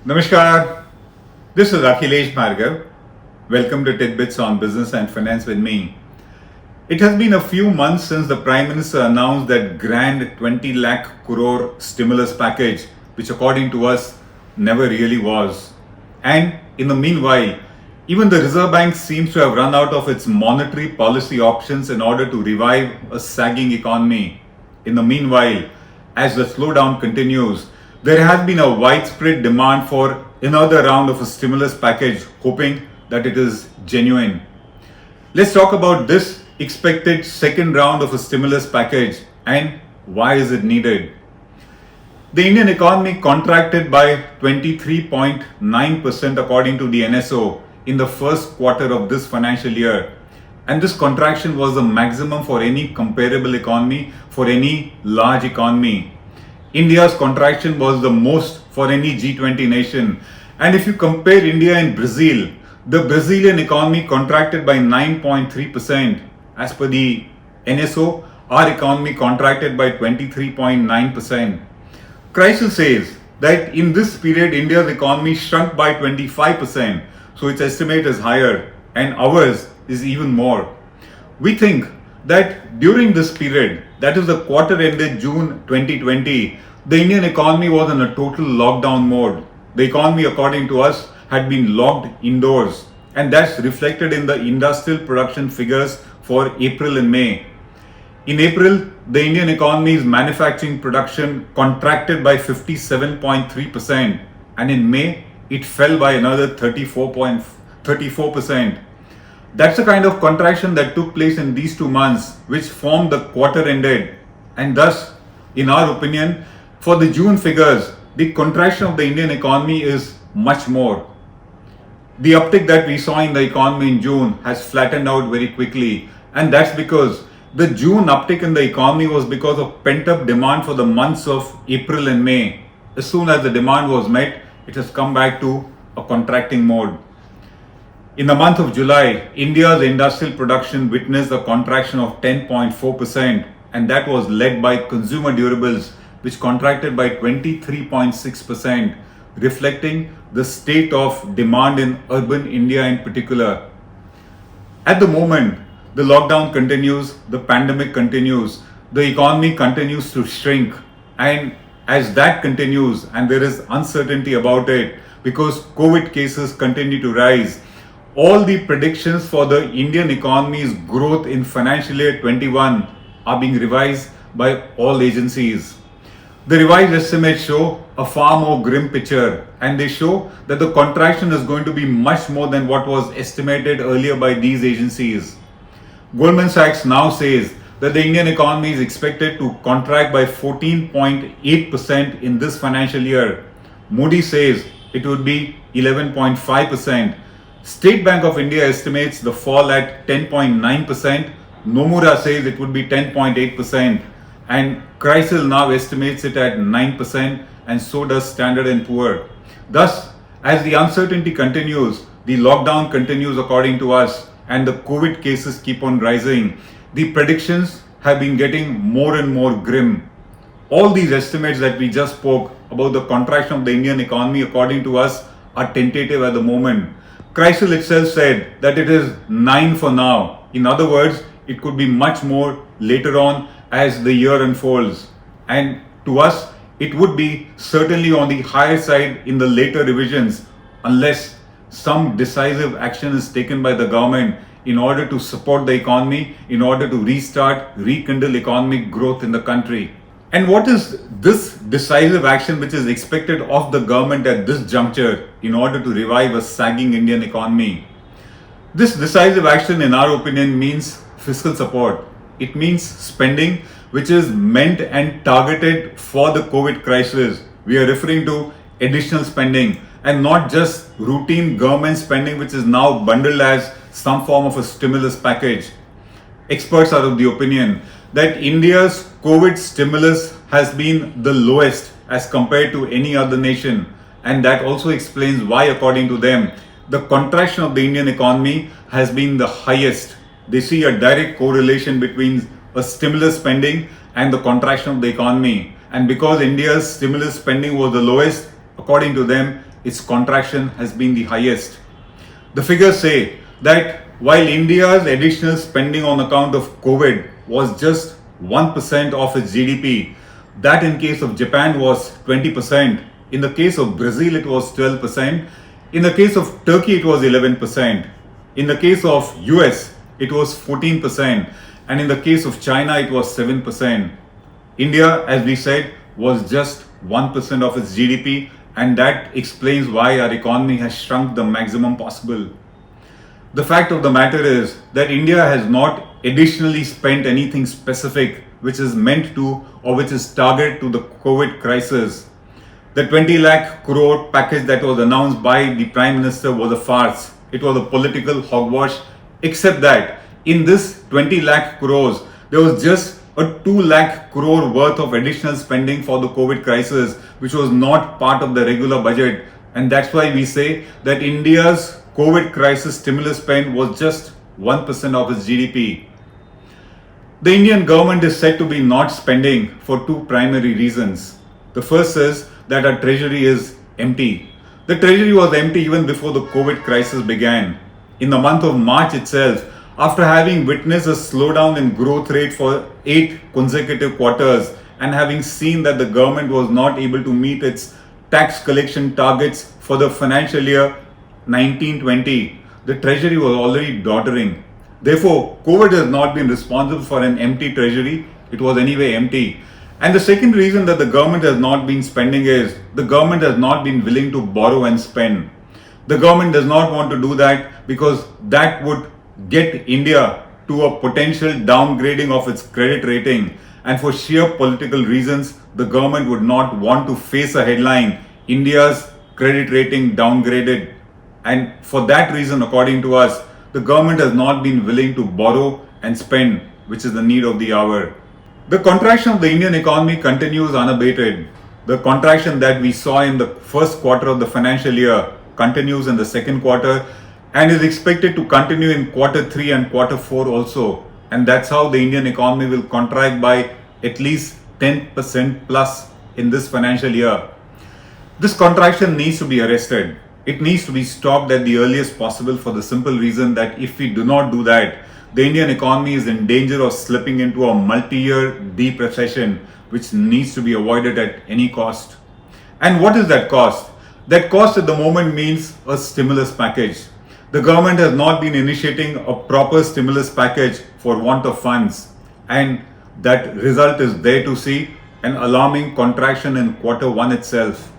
Namaskar, this is Akhilesh Bhargav. Welcome to Tidbits on Business and Finance with me. It has been a few months since the Prime Minister announced that grand 20 lakh crore stimulus package, which according to us never really was. And in the meanwhile, even the Reserve Bank seems to have run out of its monetary policy options in order to revive a sagging economy. In the meanwhile, as the slowdown continues, there has been a widespread demand for another round of a stimulus package, hoping that it is genuine. Let's talk about this expected second round of a stimulus package and why is it needed. The Indian economy contracted by 23.9% according to the NSO in the first quarter of this financial year. And this contraction was the maximum for any comparable economy, for any large economy. India's contraction was the most for any G20 nation. And if you compare India and Brazil, the Brazilian economy contracted by 9.3%. As per the NSO, our economy contracted by 23.9%. CRISIL says that in this period, India's economy shrunk by 25%. So its estimate is higher and ours is even more. We think that during this period, that is the quarter ended June 2020, the Indian economy was in a total lockdown mode. The economy, according to us, had been locked indoors, and that's reflected in the industrial production figures for April and May. In April, the Indian economy's manufacturing production contracted by 57.3%, and in May, it fell by another 34%. That's the kind of contraction that took place in these 2 months, which formed the quarter ended. And thus, in our opinion, for the June figures, the contraction of the Indian economy is much more. The uptick that we saw in the economy in June has flattened out very quickly, and that's because the June uptick in the economy was because of pent-up demand for the months of April and May. As soon as the demand was met, it has come back to a contracting mode. In the month of July, India's industrial production witnessed a contraction of 10.4%, and that was led by consumer durables, which contracted by 23.6%, reflecting the state of demand in urban India in particular. At the moment, the lockdown continues, the pandemic continues, the economy continues to shrink, and as that continues and there is uncertainty about it because COVID cases continue to rise, all the predictions for the Indian economy's growth in financial year 21 are being revised by all agencies. The revised estimates show a far more grim picture, and they show that the contraction is going to be much more than what was estimated earlier by these agencies. Goldman Sachs now says that the Indian economy is expected to contract by 14.8% in this financial year. Moody says it would be 11.5%. State Bank of India estimates the fall at 10.9%. Nomura says it would be 10.8%. And CRISIL now estimates it at 9%, and so does Standard & Poor. Thus, as the uncertainty continues, the lockdown continues according to us, and the COVID cases keep on rising, the predictions have been getting more and more grim. All these estimates that we just spoke about the contraction of the Indian economy according to us are tentative at the moment. CRISIL itself said that it is 9 for now. In other words, it could be much more later on as the year unfolds. And to us, it would be certainly on the higher side in the later revisions unless some decisive action is taken by the government in order to support the economy, in order to rekindle economic growth in the country. And what is this decisive action which is expected of the government at this juncture in order to revive a sagging Indian economy? This decisive action, in our opinion, means fiscal support. It means spending which is meant and targeted for the COVID crisis. We are referring to additional spending and not just routine government spending which is now bundled as some form of a stimulus package. Experts are of the opinion that India's COVID stimulus has been the lowest as compared to any other nation, and that also explains why, according to them, the contraction of the Indian economy has been the highest. They see a direct correlation between a stimulus spending and the contraction of the economy. And because India's stimulus spending was the lowest, according to them, its contraction has been the highest. The figures say that while India's additional spending on account of COVID was just 1% of its GDP, that in case of Japan was 20%, in the case of Brazil it was 12%, in the case of Turkey it was 11%, in the case of US it was 14%, and in the case of China it was 7%. India, as we said, was just 1% of its GDP, and that explains why our economy has shrunk the maximum possible. The fact of the matter is that India has not additionally spent anything specific which is meant to or which is targeted to the COVID crisis. The 20 lakh crore package that was announced by the Prime Minister was a farce. It was a political hogwash, except that in this 20 lakh crores, there was just a 2 lakh crore worth of additional spending for the COVID crisis, which was not part of the regular budget. And that's why we say that India's COVID crisis stimulus spend was just 1% of its GDP. The Indian government is said to be not spending for two primary reasons. The first is that our treasury is empty. The treasury was empty even before the COVID crisis began. In the month of March itself, after having witnessed a slowdown in growth rate for 8 consecutive quarters and having seen that the government was not able to meet its tax collection targets for the financial year 1920, the treasury was already doddering. Therefore, COVID has not been responsible for an empty treasury. It was anyway empty. And the second reason that the government has not been spending is the government has not been willing to borrow and spend. The government does not want to do that because that would get India to a potential downgrading of its credit rating. And for sheer political reasons, the government would not want to face a headline, India's credit rating downgraded. And for that reason, according to us, the government has not been willing to borrow and spend, which is the need of the hour. The contraction of the Indian economy continues unabated. The contraction that we saw in the first quarter of the financial year continues in the second quarter and is expected to continue in quarter 3 and quarter 4 also. And that's how the Indian economy will contract by at least 10% plus in this financial year. This contraction needs to be arrested. It needs to be stopped at the earliest possible for the simple reason that if we do not do that, the Indian economy is in danger of slipping into a multi-year deep recession, which needs to be avoided at any cost. And what is that cost? That cost at the moment means a stimulus package. The government has not been initiating a proper stimulus package for want of funds, and that result is there to see, an alarming contraction in quarter 1 itself.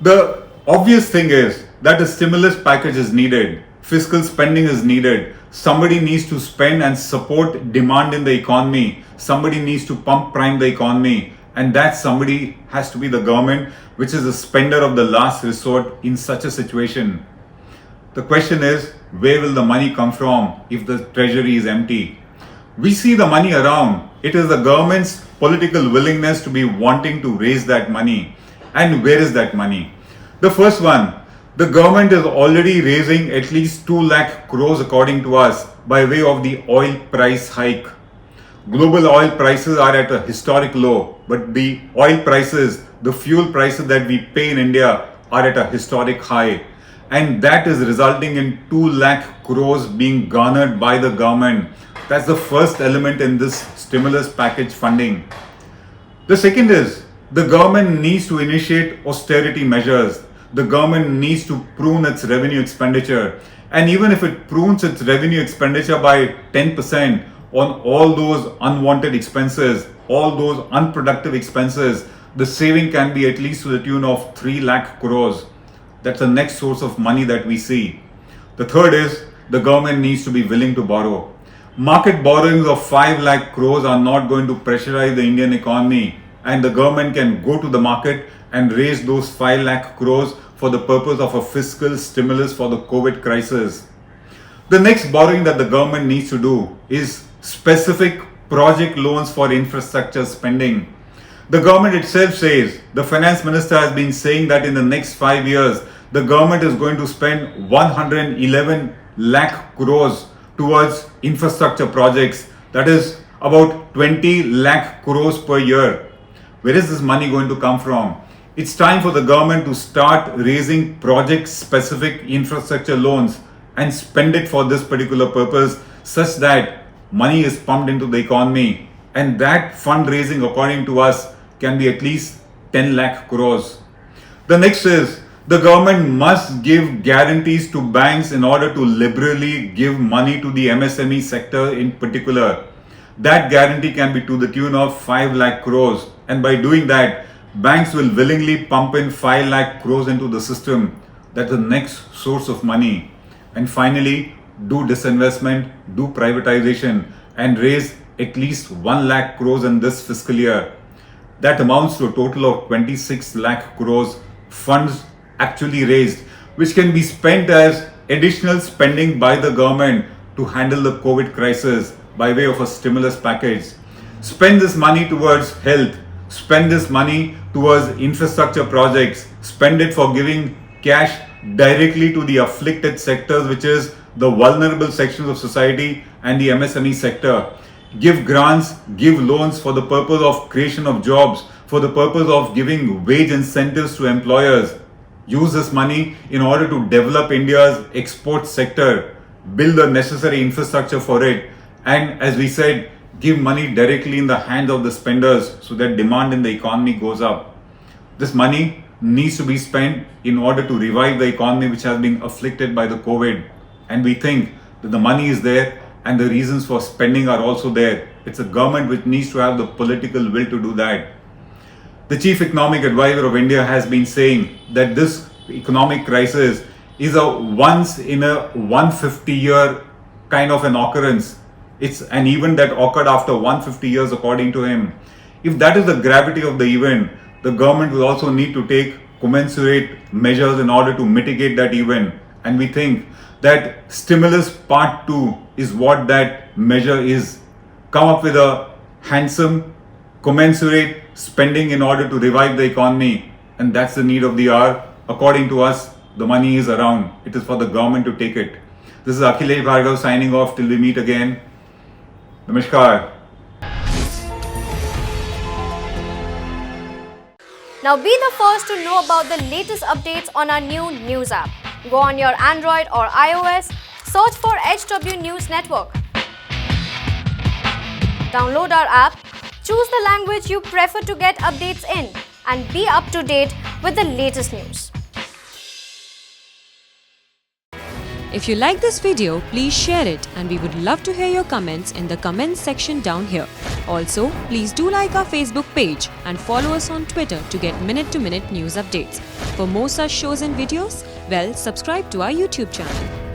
The obvious thing is that a stimulus package is needed. Fiscal spending is needed. Somebody needs to spend and support demand in the economy. Somebody needs to pump prime the economy. And that somebody has to be the government, which is the spender of the last resort in such a situation. The question is, where will the money come from if the treasury is empty? We see the money around. It is the government's political willingness to be wanting to raise that money. And where is that money? The first one, the government is already raising at least 2 lakh crores according to us by way of the oil price hike. Global oil prices are at a historic low, but the oil prices, the fuel prices that we pay in India are at a historic high. And that is resulting in 2 lakh crores being garnered by the government. That's the first element in this stimulus package funding. The second is, the government needs to initiate austerity measures. The government needs to prune its revenue expenditure. And even if it prunes its revenue expenditure by 10% on all those unwanted expenses, all those unproductive expenses, the saving can be at least to the tune of 3 lakh crores. That's the next source of money that we see. The third is, the government needs to be willing to borrow. Market borrowings of 5 lakh crores are not going to pressurize the Indian economy, and the government can go to the market and raise those 5 lakh crores for the purpose of a fiscal stimulus for the COVID crisis. The next borrowing that the government needs to do is specific project loans for infrastructure spending. The government itself says, the finance minister has been saying that in the next 5 years, the government is going to spend 111 lakh crores towards infrastructure projects. That is about 20 lakh crores per year. Where is this money going to come from? It's time for the government to start raising project-specific infrastructure loans and spend it for this particular purpose such that money is pumped into the economy, and that fundraising according to us can be at least 10 lakh crores. The next is the government must give guarantees to banks in order to liberally give money to the MSME sector in particular. That guarantee can be to the tune of 5 lakh crores, and by doing that, banks will willingly pump in 5 lakh crores into the system. That's the next source of money. And finally, do disinvestment, do privatization, and raise at least 1 lakh crores in this fiscal year. That amounts to a total of 26 lakh crores funds actually raised, which can be spent as additional spending by the government to handle the COVID crisis by way of a stimulus package. Spend this money towards health, spend this money towards infrastructure projects, spend it for giving cash directly to the afflicted sectors, which is the vulnerable sections of society and the MSME sector. Give grants, give loans for the purpose of creation of jobs, for the purpose of giving wage incentives to employers. Use this money in order to develop India's export sector, build the necessary infrastructure for it, and as we said, give money directly in the hands of the spenders so that demand in the economy goes up. This money needs to be spent in order to revive the economy which has been afflicted by the COVID. And we think that the money is there and the reasons for spending are also there. It's a government which needs to have the political will to do that. The Chief Economic Advisor of India has been saying that this economic crisis is a once in a 150-year kind of an occurrence. It's an event that occurred after 150 years according to him. If that is the gravity of the event, the government will also need to take commensurate measures in order to mitigate that event. And we think that stimulus part 2 is what that measure is. Come up with a handsome, commensurate spending in order to revive the economy. And that's the need of the hour. According to us, the money is around. It is for the government to take it. This is Akhilesh Bhargav signing off till we meet again. Namaskar. Now be the first to know about the latest updates on our new news app. Go on your Android or iOS, search for HW News Network. Download our app, choose the language you prefer to get updates in, and be up to date with the latest news. If you like this video, please share it, and we would love to hear your comments in the comments section down here. Also, please do like our Facebook page and follow us on Twitter to get minute-to-minute news updates. For more such shows and videos, well, subscribe to our YouTube channel.